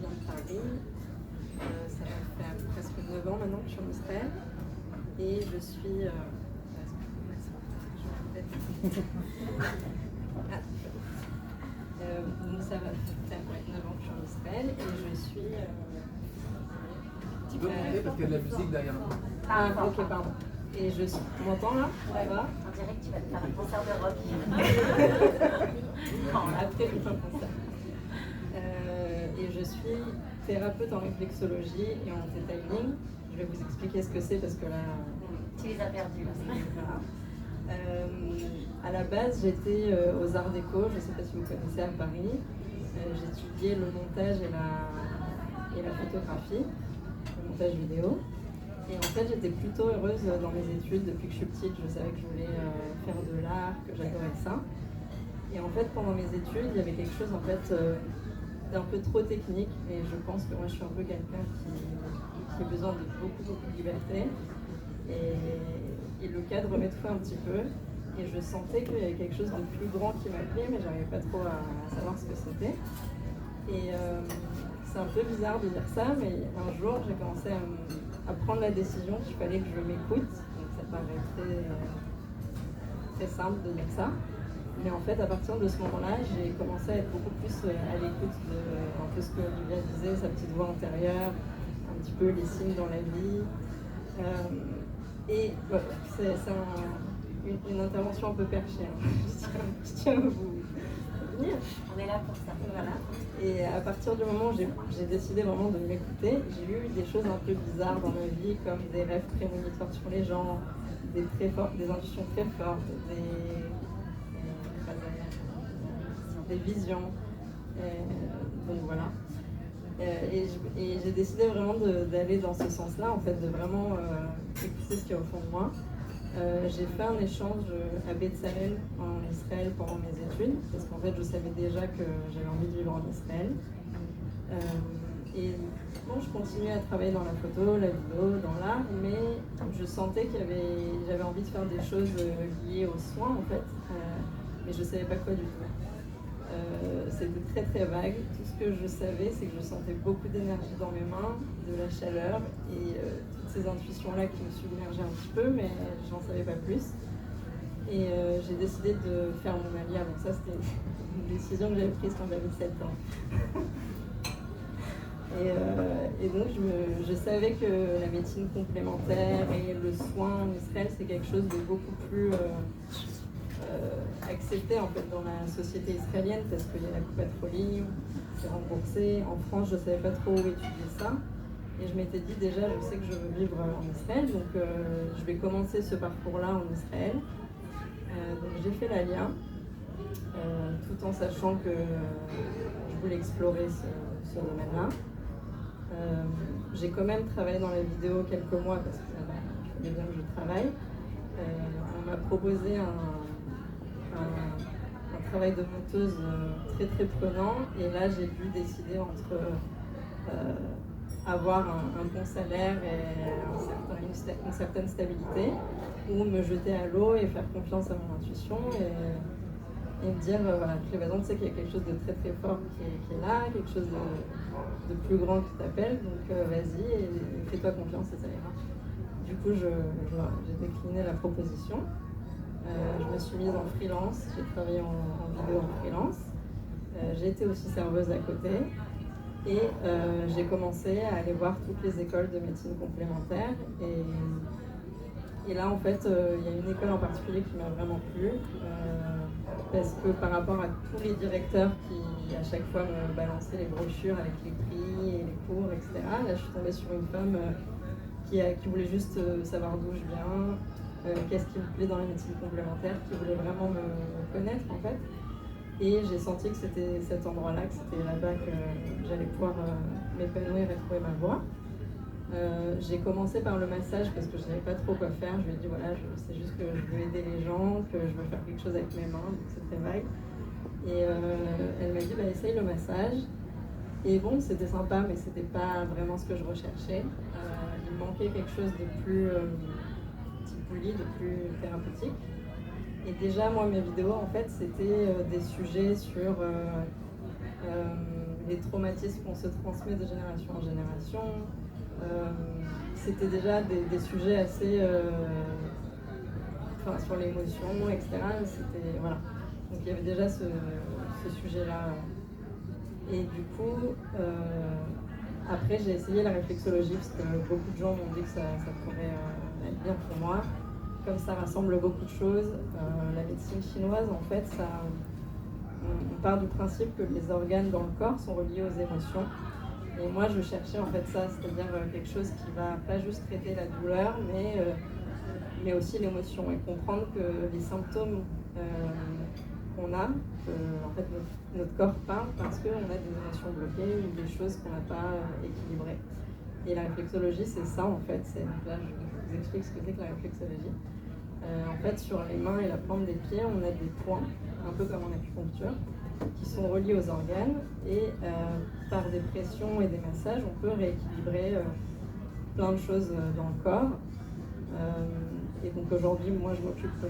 viens de Paris. Ça va faire presque 9 ans maintenant que je suis en Israël. Et je suis... donc ça va faire 9 ans que je suis en Israël et je suis... Tu peux monter parce qu'il y a de la musique derrière nous. Ah, ok, pardon. Et je suis... Tu m'entends là? Ouais, on dirait que tu vas te faire un concert de rock. Après, je fais un concert. Et je suis thérapeute en réflexologie et en detailing. Je vais vous expliquer ce que c'est parce que là... Tu les as perdus là. Voilà. À la base, j'étais aux Arts Déco, je ne sais pas si vous connaissez à Paris. J'étudiais le montage et la photographie, le montage vidéo. Et en fait, j'étais plutôt heureuse dans mes études. Depuis que je suis petite, je savais que je voulais faire de l'art, que j'adorais ça. Et en fait, pendant mes études, il y avait quelque chose en fait d'un peu trop technique. Et je pense que moi, je suis un peu quelqu'un qui a besoin de beaucoup de liberté. Et le cadre m'étouffait un petit peu. Et je sentais qu'il y avait quelque chose de plus grand qui m'appelait, mais j'arrivais pas trop à savoir ce que c'était. Et c'est un peu bizarre de dire ça, mais un jour, j'ai commencé à prendre la décision qu'il fallait que je m'écoute. Donc ça paraît très simple de dire ça. Mais en fait, à partir de ce moment-là, j'ai commencé à être beaucoup plus à l'écoute de un peu ce que Olivia disait, sa petite voix intérieure, un petit peu les signes dans la vie. Et voilà, c'est une intervention un peu perchée. Je tiens à vous venir. On est là pour ça. Voilà. Et à partir du moment où j'ai décidé vraiment de m'écouter, j'ai eu des choses un peu bizarres dans ma vie, comme des rêves prémonitoires sur les gens, des intuitions très fortes, des visions. Donc voilà. Et j'ai décidé vraiment d'aller dans ce sens-là, en fait, de vraiment écouter ce qu'il y a au fond de moi. J'ai fait un échange à Bezalel en Israël pendant mes études, parce qu'en fait je savais déjà que j'avais envie de vivre en Israël. Et bon, je continuais à travailler dans la photo, la vidéo, dans l'art, mais je sentais j'avais envie de faire des choses liées aux soins en fait, mais je ne savais pas quoi du tout. C'était très vague. Tout ce que je savais, c'est que je sentais beaucoup d'énergie dans mes mains, de la chaleur et toutes ces intuitions-là qui me submergeaient un petit peu, mais j'en savais pas plus. Et j'ai décidé de faire mon alia. Donc ça, c'était une décision que j'avais prise quand j'avais 7 ans. Et donc, je savais que la médecine complémentaire et le soin en Israël, c'est quelque chose de beaucoup plus accepté en fait dans la société israélienne parce qu'il y a la coupatolie, c'est remboursé. En France, je ne savais pas trop où étudier ça. Et je m'étais dit déjà, je sais que je veux vivre en Israël, donc je vais commencer ce parcours-là en Israël. Donc j'ai fait l'Alia, tout en sachant que je voulais explorer ce domaine-là. J'ai quand même travaillé dans la vidéo quelques mois parce qu'il fallait bien que je travaille. On m'a proposé un travail de monteuse très prenant et là j'ai dû décider entre avoir un bon salaire et une certaine stabilité ou me jeter à l'eau et faire confiance à mon intuition et me dire voilà, toutes les maisons, tu sais qu'il y a quelque chose de très fort qui est là, quelque chose de plus grand qui t'appelle, donc vas-y et fais-toi confiance et ça ira. Du coup j'ai décliné la proposition. Je me suis mise en freelance, j'ai travaillé en vidéo en freelance. J'ai été aussi serveuse à côté et j'ai commencé à aller voir toutes les écoles de médecine complémentaire. Et là, en fait, il y a une école en particulier qui m'a vraiment plu parce que par rapport à tous les directeurs qui, à chaque fois, me balançaient les brochures avec les prix et les cours, etc., là, je suis tombée sur une femme qui voulait juste savoir d'où je viens, qu'est-ce qui me plaît dans la médecine complémentaire, qui voulait vraiment me connaître en fait. Et j'ai senti que c'était cet endroit-là, que c'était là-bas que j'allais pouvoir m'épanouir et trouver ma voie. J'ai commencé par le massage parce que je ne savais pas trop quoi faire. Je lui ai dit voilà, c'est juste que je veux aider les gens, que je veux faire quelque chose avec mes mains, donc c'est très vague. Et elle m'a dit bah, essaye le massage. Et bon, c'était sympa, mais c'était pas vraiment ce que je recherchais. Il manquait quelque chose de plus de plus thérapeutique. Et déjà, moi, mes vidéos, en fait, c'était des sujets sur les traumatismes qu'on se transmet de génération en génération. C'était déjà des sujets assez sur l'émotion, etc. C'était, voilà. Donc il y avait déjà ce sujet-là. Et du coup, après j'ai essayé la réflexologie parce que beaucoup de gens m'ont dit que ça pourrait être bien pour moi. Comme ça rassemble beaucoup de choses, la médecine chinoise, en fait, on part du principe que les organes dans le corps sont reliés aux émotions. Et moi, je cherchais en fait ça, c'est-à-dire quelque chose qui va pas juste traiter la douleur, mais aussi l'émotion, et comprendre que les symptômes qu'on a, en fait, notre corps parle parce qu'on a des émotions bloquées ou des choses qu'on n'a pas équilibrées. Et la réflexologie, c'est ça en fait. Donc là, je vous explique ce que c'est que la réflexologie. En fait, sur les mains et la plante des pieds, on a des points, un peu comme en acupuncture, qui sont reliés aux organes. Et par des pressions et des massages, on peut rééquilibrer plein de choses dans le corps. Et donc aujourd'hui, moi, je m'occupe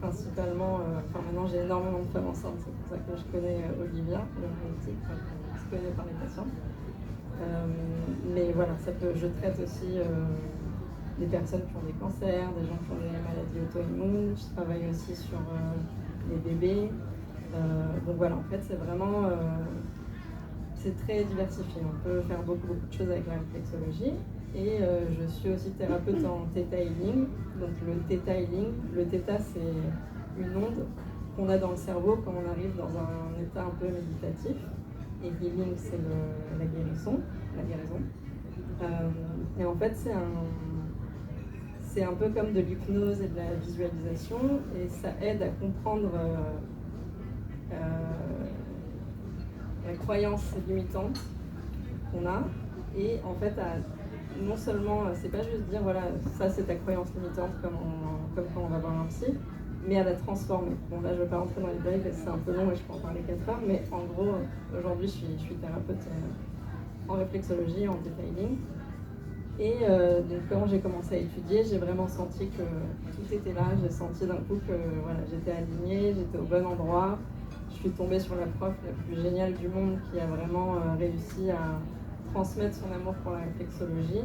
principalement... maintenant, j'ai énormément de femmes enceintes, c'est pour ça que je connais Olivia, le génétique, qui se connaît par les patients. Mais voilà, je traite aussi des personnes qui ont des cancers, des gens qui ont des maladies auto-immunes. Je travaille aussi sur les bébés. Donc voilà, en fait, c'est vraiment c'est très diversifié. On peut faire beaucoup de choses avec la réflexologie. Et je suis aussi thérapeute en Theta Healing. Donc le Theta Healing, le Theta, c'est une onde qu'on a dans le cerveau quand on arrive dans un état un peu méditatif. Et healing, c'est la guérison. Et en fait, c'est un peu comme de l'hypnose et de la visualisation, et ça aide à comprendre la croyance limitante qu'on a, et en fait, non seulement, c'est pas juste dire voilà, ça c'est ta croyance limitante comme quand on va voir un psy, mais à la transformer. Bon, là, je ne vais pas rentrer dans les détails parce que c'est un peu long et je peux en parler 4 heures, mais en gros, aujourd'hui, je suis thérapeute en réflexologie, en Theta Healing. Et donc, quand j'ai commencé à étudier, j'ai vraiment senti que tout était là. J'ai senti d'un coup que voilà, j'étais alignée, j'étais au bon endroit. Je suis tombée sur la prof la plus géniale du monde qui a vraiment réussi à transmettre son amour pour la réflexologie,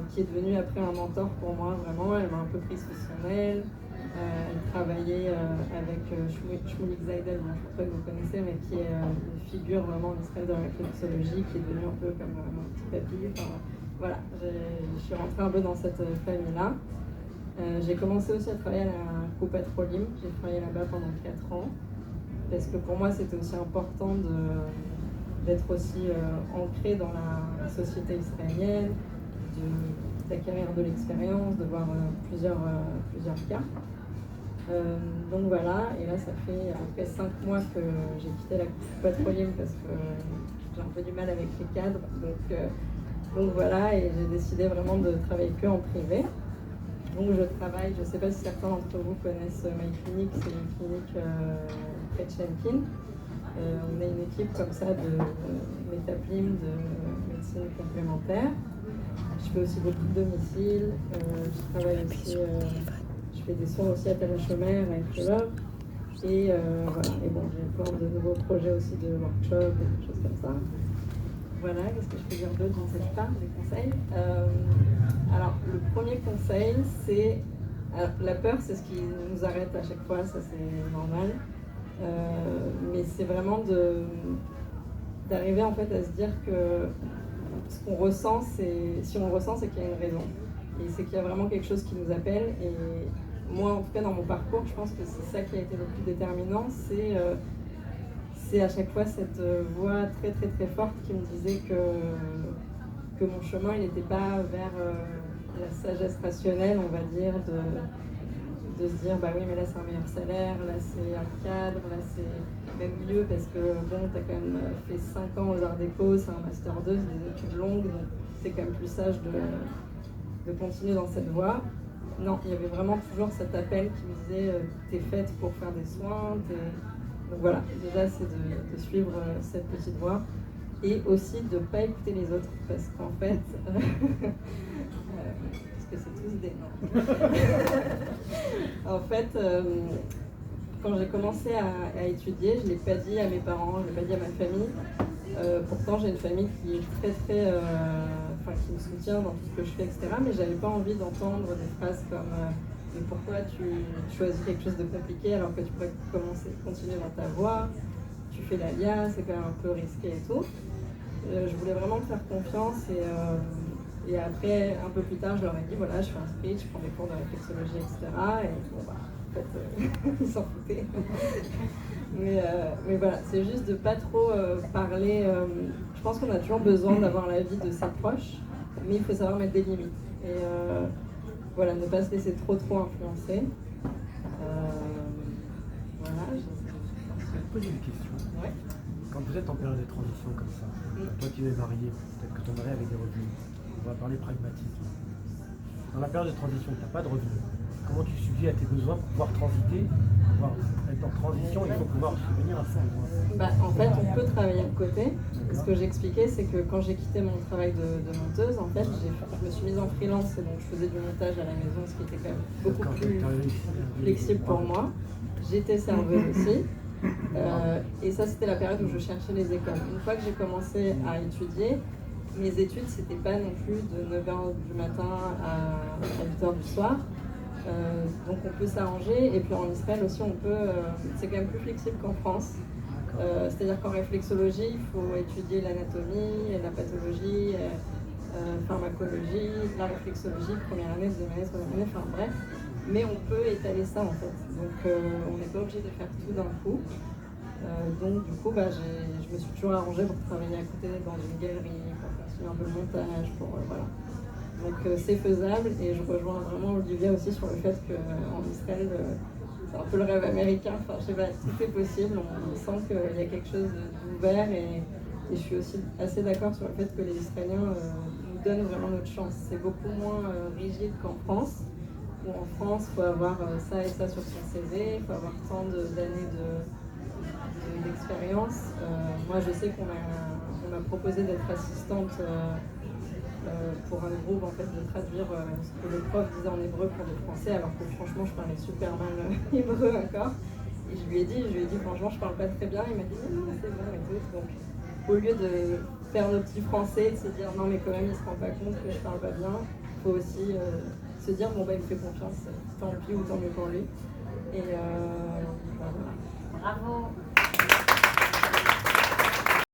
qui est devenue après un mentor pour moi, vraiment. Elle m'a un peu pris sous son aile. Elle travaillait avec Shmulik Zaidel, je ne sais pas que vous connaissez, mais qui est une figure vraiment israélienne de la réflexologie, qui est devenue un peu comme mon petit papy. Voilà, je suis rentrée un peu dans cette famille-là. J'ai commencé aussi à travailler à la Coupat Rolim. J'ai travaillé là-bas pendant 4 ans, parce que pour moi, c'était aussi important d'être aussi ancrée dans la société israélienne, d'acquérir de l'expérience, de voir plusieurs cas. Donc voilà, et là ça fait à peu près 5 mois que j'ai quitté la Patrouille parce que j'ai un peu du mal avec les cadres. Donc voilà, et j'ai décidé vraiment de travailler que en privé. Donc je travaille, je ne sais pas si certains d'entre vous connaissent My Clinic, c'est une clinique près de Shemkin. On a une équipe comme ça de métaplim, de médecine complémentaire. Je fais aussi beaucoup de domicile, je travaille aussi, je fais des soins aussi à Talachomer, avec Love. Et voilà, et bon, j'ai plein de nouveaux projets aussi de workshops, des choses comme ça. Voilà, qu'est-ce que je peux dire d'autre? J'en sais pas, des conseils. Alors, le premier conseil, c'est... la peur, c'est ce qui nous arrête à chaque fois, ça c'est normal. Mais c'est vraiment d'arriver en fait à se dire que ce qu'on ressent, si on le ressent, c'est qu'il y a une raison. Et c'est qu'il y a vraiment quelque chose qui nous appelle. Et moi, en tout cas, dans mon parcours, je pense que c'est ça qui a été le plus déterminant. C'est à chaque fois cette voix très très très forte qui me disait que mon chemin, il n'était pas vers la sagesse rationnelle, on va dire, de se dire, bah oui, mais là c'est un meilleur salaire, là c'est un cadre, là c'est même mieux parce que bon, t'as quand même fait 5 ans aux Arts Déco, c'est un Master 2, c'est des études longues, donc c'est quand même plus sage de continuer dans cette voie. Non, il y avait vraiment toujours cet appel qui me disait, t'es faite pour faire des soins, donc voilà, déjà c'est de suivre cette petite voie et aussi de ne pas écouter les autres parce qu'en fait, parce que c'est tous des... En fait, quand j'ai commencé à étudier, je ne l'ai pas dit à mes parents, je ne l'ai pas dit à ma famille. Pourtant, j'ai une famille qui est qui me soutient dans tout ce que je fais, etc. Mais j'avais pas envie d'entendre des phrases comme mais pourquoi tu choisis quelque chose de compliqué alors que tu pourrais continuer dans ta voie, tu fais l'ALIA, c'est quand même un peu risqué et tout. Je voulais vraiment me faire confiance et après, un peu plus tard, je leur ai dit voilà, je fais un speech, je prends des cours de réflexologie, etc. Et bon, bah, en fait, ils s'en foutaient. mais voilà, c'est juste de pas trop parler. Je pense qu'on a toujours besoin d'avoir l'avis de ses proches, mais il faut savoir mettre des limites. Et voilà, ne pas se laisser trop influencer. Voilà. Je vais te poser une question. Ouais. Quand vous êtes en période de transition comme ça, toi tu es marié, peut-être que ton mari avait des revenus. On va parler pragmatisme. Dans la période de transition, tu n'as pas de revenus. Comment tu subis à tes besoins pour pouvoir transiter, pouvoir être en transition, il faut pouvoir subvenir à ça. En fait, on peut travailler à côté. Ce que j'expliquais, c'est que quand j'ai quitté mon travail de monteuse, en fait, je me suis mise en freelance et donc je faisais du montage à la maison, ce qui était quand même beaucoup plus flexible pour moi. J'étais serveuse aussi. Et ça, c'était la période où je cherchais les écoles. Une fois que j'ai commencé à étudier, mes études, c'était pas non plus de 9h du matin à 8h du soir. Donc on peut s'arranger. Et puis en Israël aussi, c'est quand même plus flexible qu'en France. C'est-à-dire qu'en réflexologie, il faut étudier l'anatomie, la pathologie, pharmacologie, la réflexologie, première année, deuxième année, troisième année, enfin bref. Mais on peut étaler ça en fait. Donc on n'est pas obligé de faire tout d'un coup. Donc du coup, je me suis toujours arrangée pour travailler à côté dans une galerie, pour continuer un peu le montage, voilà. Donc c'est faisable et je rejoins vraiment Olivia aussi sur le fait qu'en Israël, c'est un peu le rêve américain, enfin je sais pas, tout est possible, on sent qu'il y a quelque chose d'ouvert et je suis aussi assez d'accord sur le fait que les Israéliens nous donnent vraiment notre chance. C'est beaucoup moins rigide qu'en France, où en France il faut avoir ça et ça sur son CV, il faut avoir tant d'années d'expérience. Moi je sais qu'on m'a proposé d'être assistante pour un groupe en fait de traduire ce que le prof disait en hébreu pour le français alors que franchement je parlais super mal hébreu encore et je lui ai dit franchement je parle pas très bien, il m'a dit non c'est bon et tout. Donc au lieu de faire nos petits français, de se dire non mais quand même il se rend pas compte que je parle pas bien, il faut aussi se dire bon il me fait confiance, tant pis ou tant mieux pour lui et voilà. Bravo.